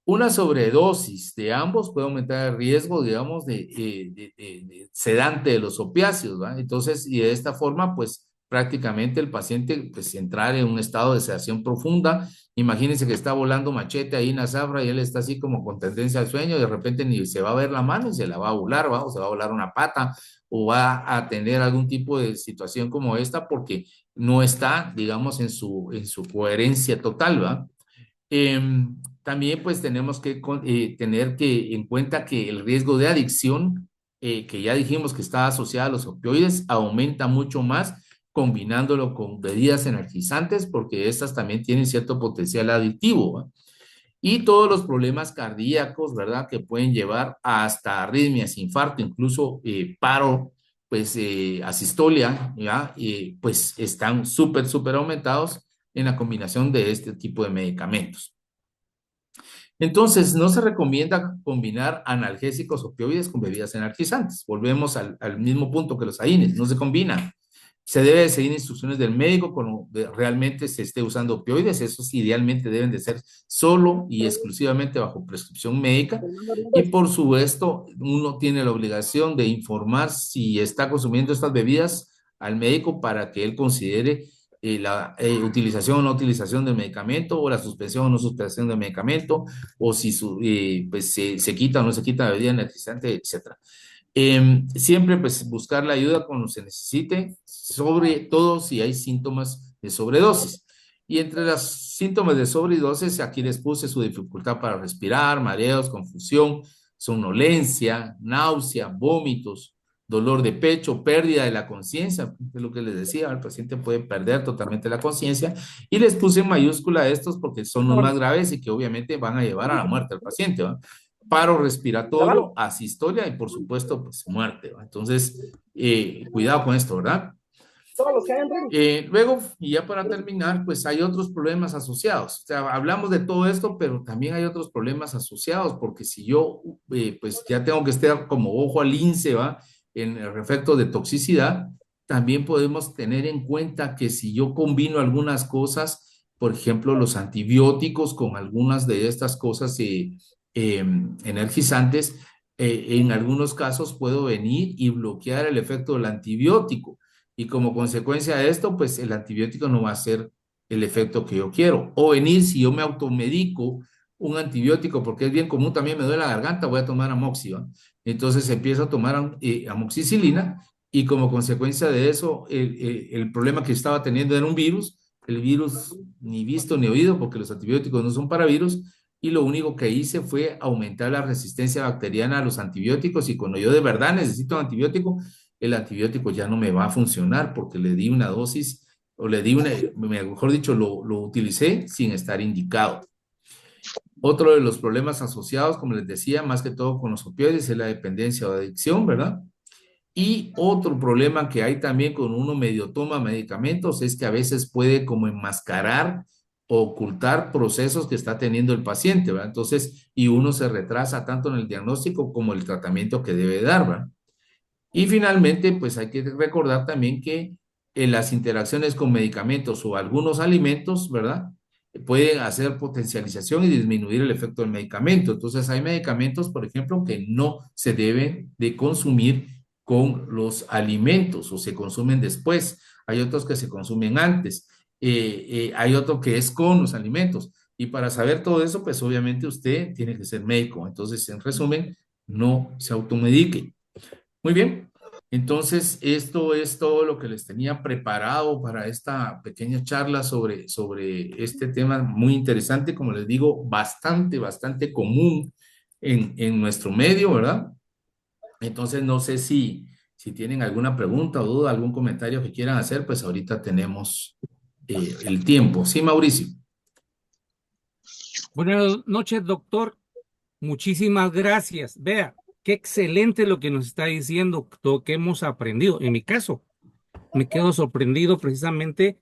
Una sobredosis de ambos puede aumentar el riesgo, digamos, de sedante de los opiáceos, ¿va? Entonces, y de esta forma, pues prácticamente el paciente, pues entrar en un estado de sedación profunda. Imagínense que está volando machete ahí en la zafra y él está así como con tendencia al sueño, y de repente ni se va a ver la mano y se la va a volar, ¿va? O se va a volar una pata, o va a tener algún tipo de situación como esta porque no está, digamos, en su coherencia total, ¿va? También pues tenemos que tener que en cuenta que el riesgo de adicción, que ya dijimos que está asociado a los opioides, aumenta mucho más combinándolo con bebidas energizantes, porque estas también tienen cierto potencial adictivo, ¿va? Y todos los problemas cardíacos, ¿verdad? Que pueden llevar hasta arritmias, infarto, incluso paro, pues asistolia, ¿ya? Pues están súper aumentados en la combinación de este tipo de medicamentos. Entonces, no se recomienda combinar analgésicos opioides con bebidas energizantes. Volvemos al mismo punto que los AINES, no se combinan. Se debe seguir instrucciones del médico cuando realmente se esté usando opioides. Esos idealmente deben de ser solo y exclusivamente bajo prescripción médica. Y por supuesto, uno tiene la obligación de informar si está consumiendo estas bebidas al médico para que él considere la utilización o no utilización del medicamento o la suspensión o no suspensión del medicamento o si pues, se quita o no se quita la bebida energizante, etcétera. Siempre pues buscar la ayuda cuando se necesite, sobre todo si hay síntomas de sobredosis. Y entre los síntomas de sobredosis, aquí les puse su dificultad para respirar, mareos, confusión, somnolencia, náusea, vómitos, dolor de pecho, pérdida de la conciencia, es lo que les decía, el paciente puede perder totalmente la conciencia, y les puse en mayúscula estos porque son los más graves y que obviamente van a llevar a la muerte al paciente, ¿va? Paro respiratorio, asistolia y por supuesto, pues muerte, ¿va? Entonces, cuidado con esto, ¿verdad? Luego, y ya para terminar, pues hay otros problemas asociados. O sea, hablamos de todo esto, pero también hay otros problemas asociados, porque si yo, pues ya tengo que estar como ojo al lince, ¿va? En el efecto de toxicidad, también podemos tener en cuenta que si yo combino algunas cosas, por ejemplo, los antibióticos con algunas de estas cosas energizantes, en algunos casos puedo venir y bloquear el efecto del antibiótico y como consecuencia de esto, pues el antibiótico no va a hacer el efecto que yo quiero. O venir, si yo me automedico un antibiótico, porque es bien común, también me duele la garganta, voy a tomar amoxi, ¿va? Entonces empiezo a tomar amoxicilina y como consecuencia de eso, el problema que estaba teniendo era un virus, el virus ni visto ni oído, porque los antibióticos no son para virus, y lo único que hice fue aumentar la resistencia bacteriana a los antibióticos y cuando yo de verdad necesito un antibiótico, el antibiótico ya no me va a funcionar porque le di una dosis o le di una, mejor dicho, lo utilicé sin estar indicado. Otro de los problemas asociados, como les decía, más que todo con los opioides, es la dependencia o adicción, ¿verdad? Y otro problema que hay también con uno medio toma medicamentos es que a veces puede como enmascarar o ocultar procesos que está teniendo el paciente, ¿verdad? Entonces, y uno se retrasa tanto en el diagnóstico como el tratamiento que debe dar, ¿verdad? Y finalmente, pues hay que recordar también que en las interacciones con medicamentos o algunos alimentos, ¿verdad? Pueden hacer potencialización y disminuir el efecto del medicamento. Entonces, hay medicamentos, por ejemplo, que no se deben de consumir con los alimentos o se consumen después. Hay otros que se consumen antes. Hay otro que es con los alimentos. Y para saber todo eso, pues obviamente usted tiene que ser médico. Entonces, en resumen, no se automedique. Muy bien, entonces esto es todo lo que les tenía preparado para esta pequeña charla sobre este tema muy interesante, como les digo, bastante común en nuestro medio, ¿verdad? Entonces no sé si tienen alguna pregunta o duda, algún comentario que quieran hacer, pues ahorita tenemos el tiempo. Sí, Mauricio. Buenas noches, doctor. Muchísimas gracias. Vea, qué excelente lo que nos está diciendo, lo que hemos aprendido. En mi caso, me quedo sorprendido precisamente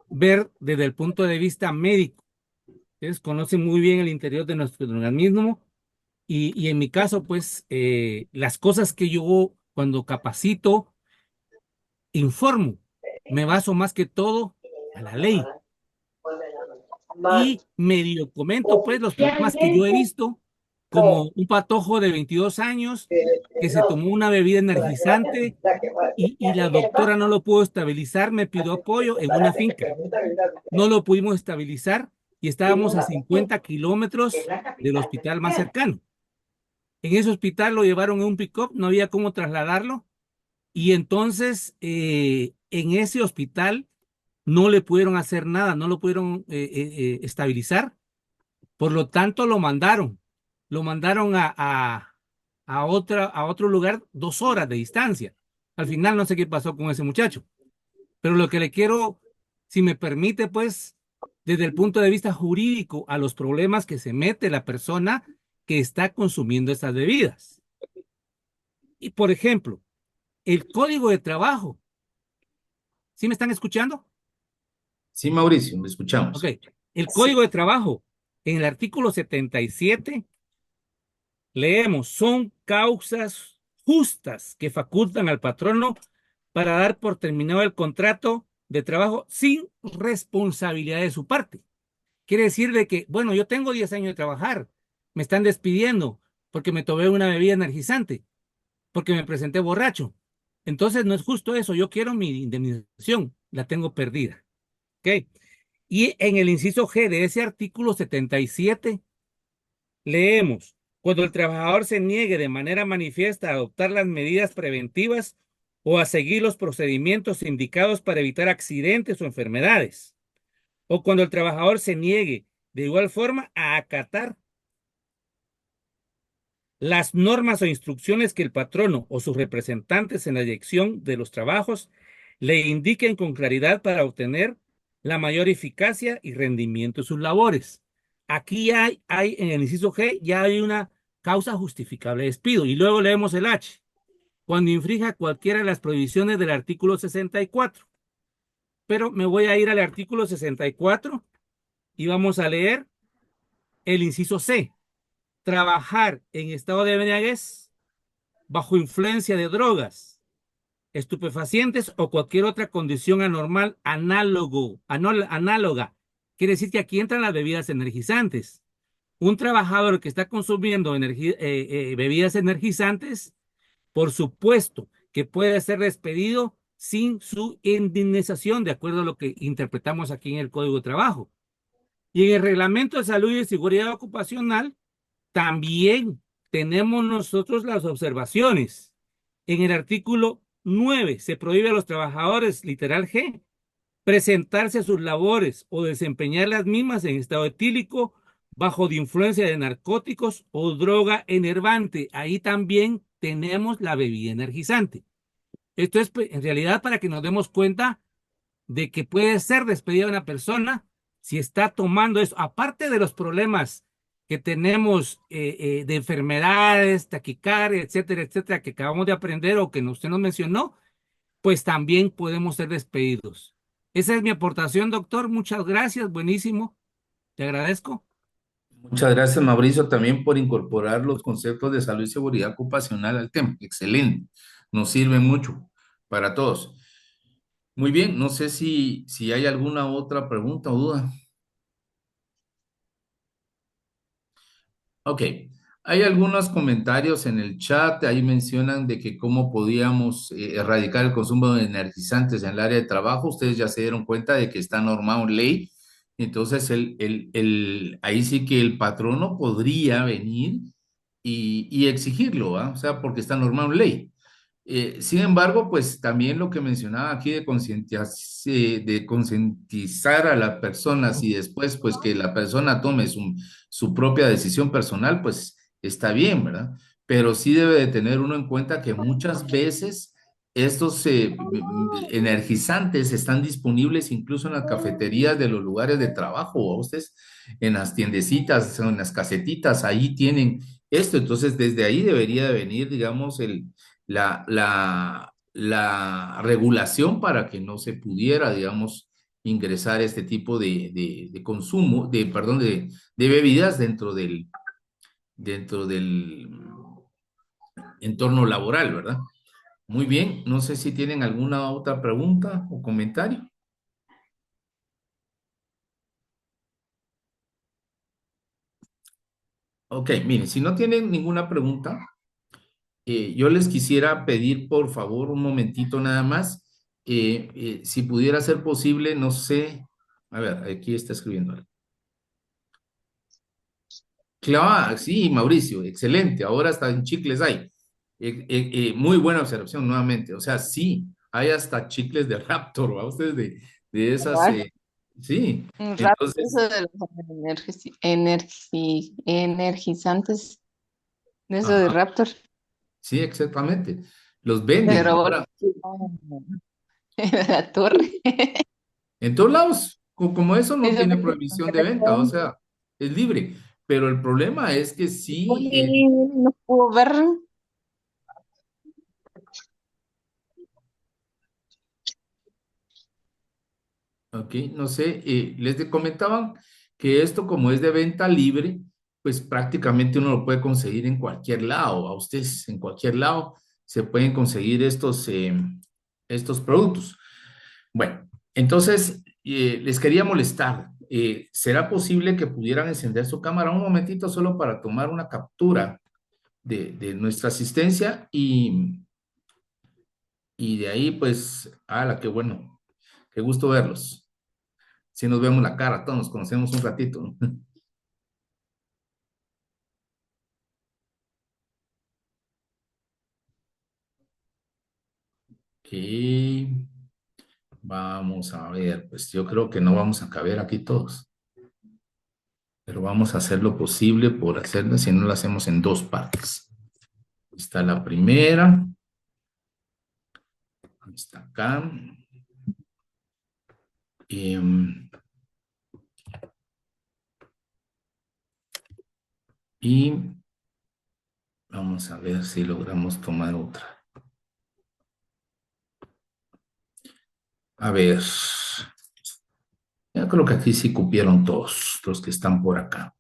ver desde el punto de vista médico. Ustedes conocen muy bien el interior de nuestro organismo y en mi caso, pues, las cosas que yo cuando capacito, informo, me baso más que todo a la ley y medio comento, pues, los problemas que yo he visto, como un patojo de 22 años que se tomó una bebida energizante y la doctora no lo pudo estabilizar, me pidió apoyo en una finca. No lo pudimos estabilizar y estábamos a 50 kilómetros del hospital más cercano. En ese hospital lo llevaron en un pick-up, no había cómo trasladarlo y entonces en ese hospital no le pudieron hacer nada, no lo pudieron estabilizar. Por lo tanto, lo mandaron a otro lugar 2 horas de distancia. Al final no sé qué pasó con ese muchacho. Pero lo que le quiero, si me permite, pues, desde el punto de vista jurídico, a los problemas que se mete la persona que está consumiendo estas bebidas. Y, por ejemplo, el código de trabajo. ¿Sí me están escuchando? Sí, Mauricio, lo Ok. escuchamos. El código de trabajo, en el artículo 77, leemos, son causas justas que facultan al patrono para dar por terminado el contrato de trabajo sin responsabilidad de su parte. Quiere decir de que, bueno, yo tengo 10 años de trabajar, me están despidiendo porque me tomé una bebida energizante, porque me presenté borracho. Entonces no es justo eso, yo quiero mi indemnización, la tengo perdida. ¿Ok? Y en el inciso G de ese artículo 77 leemos, cuando el trabajador se niegue de manera manifiesta a adoptar las medidas preventivas o a seguir los procedimientos indicados para evitar accidentes o enfermedades, o cuando el trabajador se niegue de igual forma a acatar las normas o instrucciones que el patrono o sus representantes en la dirección de los trabajos le indiquen con claridad para obtener la mayor eficacia y rendimiento de sus labores. Aquí hay en el inciso G, ya hay una causa justificable de despido. Y luego leemos el H, cuando infrinja cualquiera de las prohibiciones del artículo 64. Pero me voy a ir al artículo 64 y vamos a leer el inciso C, trabajar en estado de embriaguez, bajo influencia de drogas, estupefacientes o cualquier otra condición anormal análoga. Quiere decir que aquí entran las bebidas energizantes. Un trabajador que está consumiendo bebidas energizantes, por supuesto que puede ser despedido sin su indemnización, de acuerdo a lo que interpretamos aquí en el Código de Trabajo. Y en el Reglamento de Salud y Seguridad Ocupacional también tenemos nosotros las observaciones. En el artículo 9 se prohíbe a los trabajadores, literal G, presentarse a sus labores o desempeñar las mismas en estado etílico, bajo de influencia de narcóticos o droga enervante. Ahí también tenemos la bebida energizante. Esto es en realidad para que nos demos cuenta de que puede ser despedida una persona si está tomando eso, aparte de los problemas que tenemos de enfermedades, taquicardia, etcétera, etcétera, que acabamos de aprender o que usted nos mencionó, pues también podemos ser despedidos. Esa es mi aportación, doctor. Muchas gracias. Buenísimo. Te agradezco. Muchas gracias, Mauricio, también por incorporar los conceptos de salud y seguridad ocupacional al tema. Excelente. Nos sirven mucho para todos. Muy bien, no sé si hay alguna otra pregunta o duda. Ok, hay algunos comentarios en el chat, ahí mencionan de que cómo podíamos erradicar el consumo de energizantes en el área de trabajo. Ustedes ya se dieron cuenta de que está normado en ley, entonces ahí sí que el patrono podría venir y exigirlo, ¿ah? O sea, porque está normado en ley. Sin embargo, pues también lo que mencionaba aquí de concientizar a las personas y después pues que la persona tome su propia decisión personal, pues está bien, ¿verdad? Pero sí debe de tener uno en cuenta que muchas veces estos energizantes están disponibles incluso en las cafeterías de los lugares de trabajo, o ustedes en las tiendecitas o en las casetitas, ahí tienen esto, entonces desde ahí debería de venir, digamos, la regulación para que no se pudiera, digamos, ingresar este tipo de consumo, perdón, de bebidas dentro del entorno laboral, ¿verdad? Muy bien, no sé si tienen alguna otra pregunta o comentario. Ok, miren, si no tienen ninguna pregunta, yo les quisiera pedir, por favor, un momentito nada más, si pudiera ser posible, no sé, a ver, aquí está escribiendo algo. Claro, sí, Mauricio, excelente, ahora hasta en chicles hay. Muy buena observación nuevamente, o sea, sí, hay hasta chicles de Raptor, ¿va? Ustedes de esas, Igual, sí, un rato entonces, eso de los energizantes, de eso de ajá, Raptor, sí, exactamente, los venden pero ahora. La torre. En todos lados. Como eso no Eso tiene fue prohibición de venta, o sea, es libre. Pero el problema es que sí, no puedo ver. ok, no sé, comentaban que esto como es de venta libre, pues prácticamente uno lo puede conseguir en cualquier lado, a ustedes en cualquier lado se pueden conseguir estos productos. Bueno, entonces les quería molestar. ¿Será posible que pudieran encender su cámara un momentito solo para tomar una captura de nuestra asistencia y de ahí pues, ala, qué bueno, qué gusto verlos. Si nos vemos la cara, todos nos conocemos un ratito, ¿no? Ok, vamos a ver, pues yo creo que no vamos a caber aquí todos, pero vamos a hacer lo posible por hacerlo, si no lo hacemos en dos partes. Está la primera, está acá, em, y vamos a ver si logramos tomar otra. A ver, yo creo que aquí sí cupieron todos los que están por acá.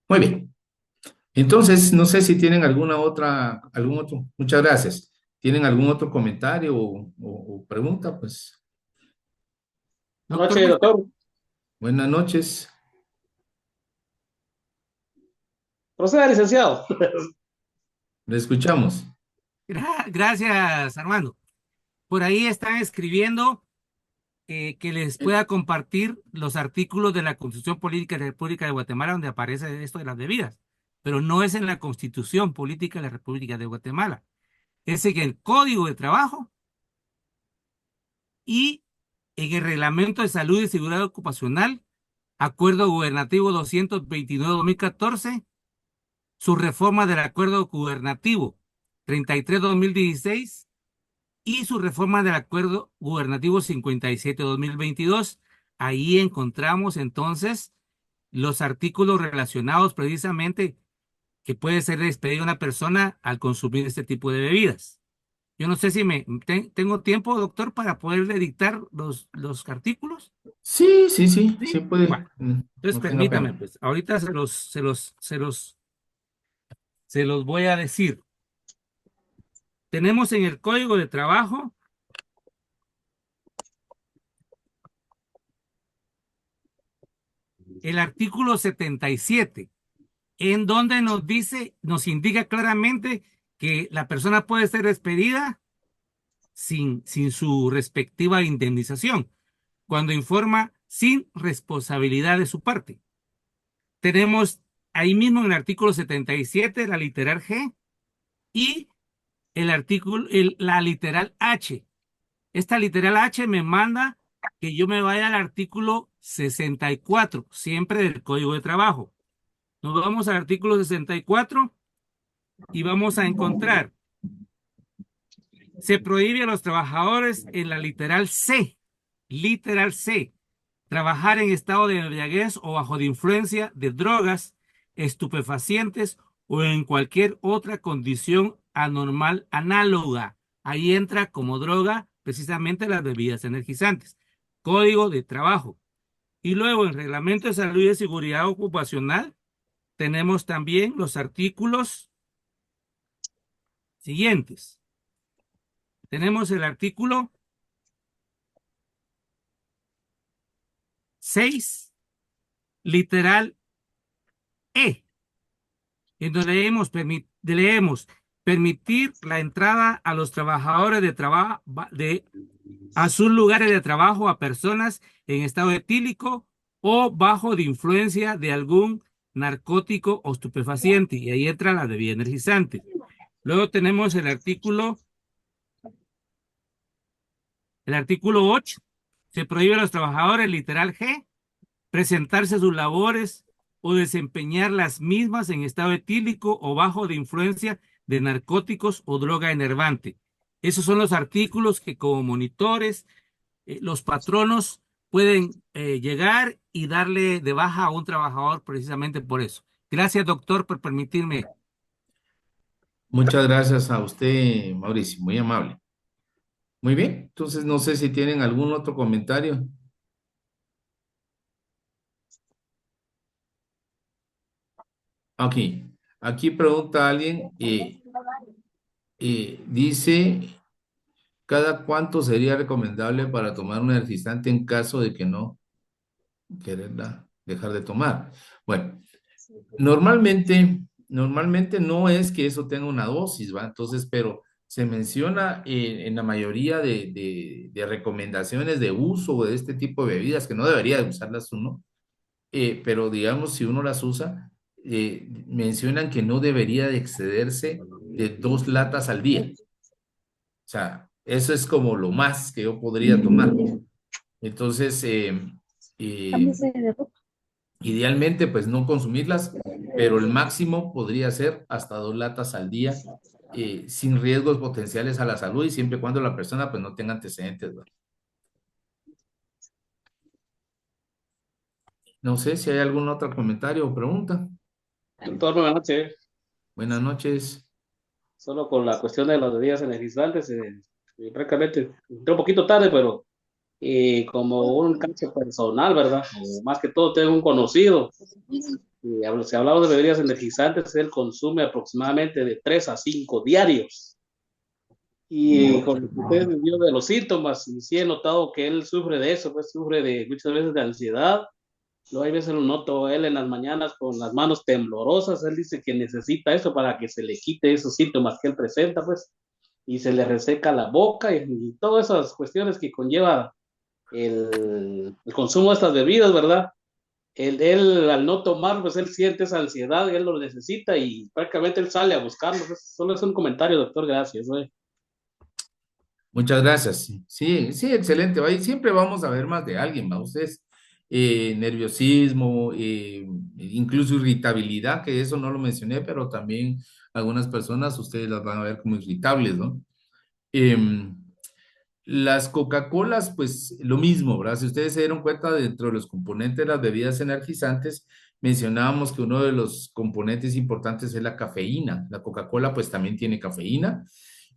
Muy bien. Entonces, no sé si tienen algún otro, muchas gracias. ¿Tienen algún otro comentario o pregunta? Pues Buenas Doctor, noches, doctor. buenas noches. Proceda, licenciado. Le escuchamos. gracias, Armando. Por ahí están escribiendo que les pueda compartir los artículos de la Constitución Política de la República de Guatemala donde aparece esto de las bebidas, pero no es en la Constitución Política de la República de Guatemala, es en el Código de Trabajo y en el Reglamento de Salud y Seguridad Ocupacional, Acuerdo Gubernativo 229-2014, su reforma del Acuerdo Gubernativo 33-2016 y su reforma del Acuerdo Gubernativo 57-2022. Ahí encontramos entonces los artículos relacionados precisamente que puede ser despedida una persona al consumir este tipo de bebidas. Yo no sé si tengo tiempo, doctor, para poderle dictar los artículos. Sí, sí, sí, Sí. sí puede. Bueno, entonces No tenga permítame, pena. pues, ahorita se los voy a decir. Tenemos en el Código de Trabajo el artículo 77, en donde nos indica claramente que la persona puede ser despedida sin su respectiva indemnización, cuando informa sin responsabilidad de su parte. Tenemos ahí mismo en el artículo 77 la literal G y la literal H. Esta literal H me manda que yo me vaya al artículo 64, siempre del Código de Trabajo. Nos vamos al artículo 64 y vamos a encontrar, se prohíbe a los trabajadores en la literal C, trabajar en estado de embriaguez o bajo de influencia de drogas, estupefacientes o en cualquier otra condición anormal análoga. Ahí entra como droga precisamente las bebidas energizantes. Código de Trabajo. Y luego en Reglamento de Salud y Seguridad Ocupacional tenemos también los artículos siguientes. Tenemos el artículo 6, literal E, en donde leemos permitir la entrada a los trabajadores a sus lugares de trabajo a personas en estado etílico o bajo de influencia de algún narcótico o estupefaciente. Y ahí entra la bebida energizante. Luego tenemos el artículo El artículo 8 se prohíbe a los trabajadores, literal G, presentarse a sus labores o desempeñar las mismas en estado etílico o bajo de influencia de narcóticos o droga enervante. Esos son los artículos que como monitores los patronos pueden llegar y darle de baja a un trabajador precisamente por eso. Gracias, doctor, por permitirme. Muchas gracias a usted, Mauricio, muy amable. Muy bien, entonces no sé si tienen algún otro comentario. Aquí pregunta alguien, dice, ¿cada cuánto sería recomendable para tomar un energizante en caso de que no quererla dejar de tomar? Bueno, normalmente no es que eso tenga una dosis, ¿va? Entonces, pero se menciona en la mayoría de recomendaciones de uso de este tipo de bebidas, que no debería de usarlas uno, pero digamos, si uno las usa, mencionan que no debería de excederse de 2 latas al día. O sea, eso es como lo más que yo podría tomar. Entonces, eh, idealmente, pues no consumirlas, pero el máximo podría ser hasta 2 latas al día, sin riesgos potenciales a la salud y siempre y cuando la persona pues no tenga antecedentes, ¿verdad? No sé si hay algún otro comentario o pregunta. Doctor, buenas noches. Buenas noches. Solo con la cuestión de las bebidas energizantes, prácticamente entré un poquito tarde, pero como un caso personal, ¿verdad? O más que todo tengo un conocido. Si hablamos de bebidas energizantes, él consume aproximadamente de 3 a 5 diarios. Y con lo que usted me dio de los síntomas, y sí he notado que él sufre de eso, pues sufre de muchas veces de ansiedad. Luego hay veces lo noto él en las mañanas con las manos temblorosas. Él dice que necesita eso para que se le quite esos síntomas que él presenta, pues, y se le reseca la boca y todas esas cuestiones que conlleva el consumo de estas bebidas, ¿verdad? Él al no tomar, pues él siente esa ansiedad y él lo necesita y prácticamente él sale a buscarlo. Pues, solo es un comentario, doctor, gracias. Muchas gracias. Sí, sí, excelente. Ahí siempre vamos a ver más de alguien, ¿va? Ustedes, nerviosismo, incluso irritabilidad, que eso no lo mencioné, pero también algunas personas ustedes las van a ver como irritables, ¿no? Em, las Coca-Colas, pues lo mismo, ¿verdad? Si ustedes se dieron cuenta, dentro de los componentes de las bebidas energizantes, mencionábamos que uno de los componentes importantes es la cafeína. La Coca-Cola, pues también tiene cafeína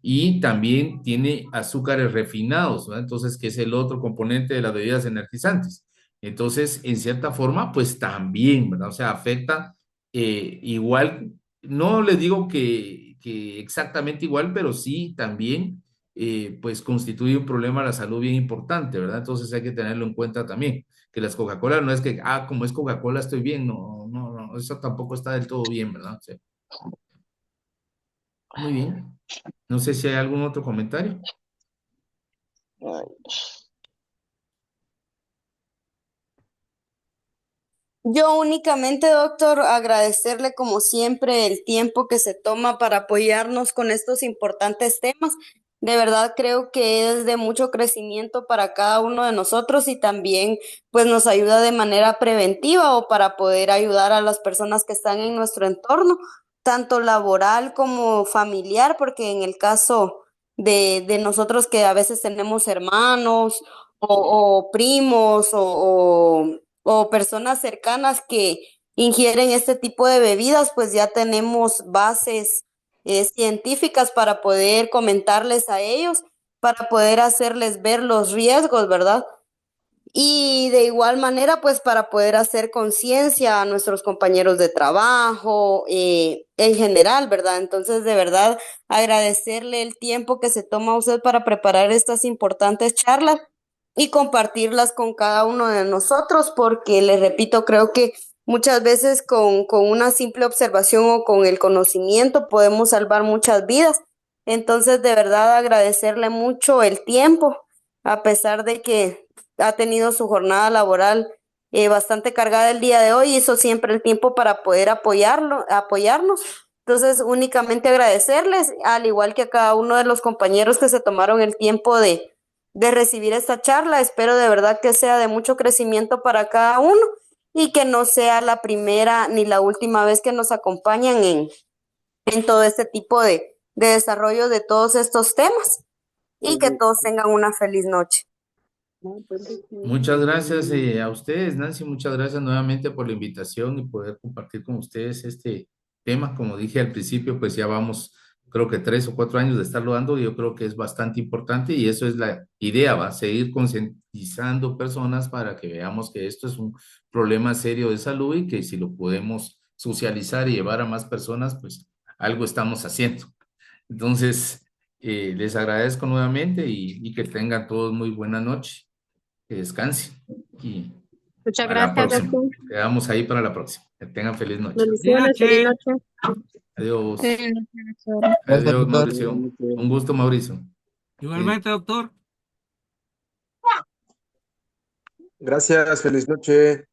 y también tiene azúcares refinados, ¿verdad? Entonces, que es el otro componente de las bebidas energizantes. Entonces, en cierta forma, pues también, ¿verdad? O sea, afecta igual, no les digo que exactamente igual, pero sí también pues constituye un problema a la salud bien importante, ¿verdad? Entonces hay que tenerlo en cuenta también, que las Coca-Cola no es que, como es Coca-Cola estoy bien, no, eso tampoco está del todo bien, ¿verdad? Sí. Muy bien. No sé si hay algún otro comentario. Yo únicamente, doctor, agradecerle como siempre el tiempo que se toma para apoyarnos con estos importantes temas. De verdad creo que es de mucho crecimiento para cada uno de nosotros y también pues nos ayuda de manera preventiva o para poder ayudar a las personas que están en nuestro entorno, tanto laboral como familiar, porque en el caso de nosotros que a veces tenemos hermanos o primos o personas cercanas que ingieren este tipo de bebidas, pues ya tenemos bases científicas para poder comentarles a ellos, para poder hacerles ver los riesgos, ¿verdad? Y de igual manera, pues para poder hacer conciencia a nuestros compañeros de trabajo, en general, ¿verdad? Entonces, de verdad, agradecerle el tiempo que se toma usted para preparar estas importantes charlas y compartirlas con cada uno de nosotros, porque les repito, creo que muchas veces con una simple observación o con el conocimiento podemos salvar muchas vidas. Entonces, de verdad, agradecerle mucho el tiempo, a pesar de que ha tenido su jornada laboral bastante cargada el día de hoy, hizo siempre el tiempo para poder apoyarnos. Entonces, únicamente agradecerles, al igual que a cada uno de los compañeros que se tomaron el tiempo de recibir esta charla. Espero de verdad que sea de mucho crecimiento para cada uno y que no sea la primera ni la última vez que nos acompañan en todo este tipo de desarrollo de todos estos temas y que todos tengan una feliz noche. Muchas gracias a ustedes, Nancy, muchas gracias nuevamente por la invitación y poder compartir con ustedes este tema. Como dije al principio, pues ya vamos, creo que 3 o 4 años de estarlo dando y yo creo que es bastante importante y eso es la idea, va a seguir concientizando personas para que veamos que esto es un problema serio de salud y que si lo podemos socializar y llevar a más personas, pues algo estamos haciendo. Entonces, les agradezco nuevamente y que tengan todos muy buena noche. Que descansen y Muchas a la gracias, próxima. doctor. Quedamos ahí para la próxima. Que tengan feliz noche. Buenas Bendiciones, feliz noches. noche. Adiós. Feliz noche, doctor. Gracias, Adiós, doctor. Mauricio. Un gusto, Mauricio. Igualmente, doctor. Gracias, feliz noche.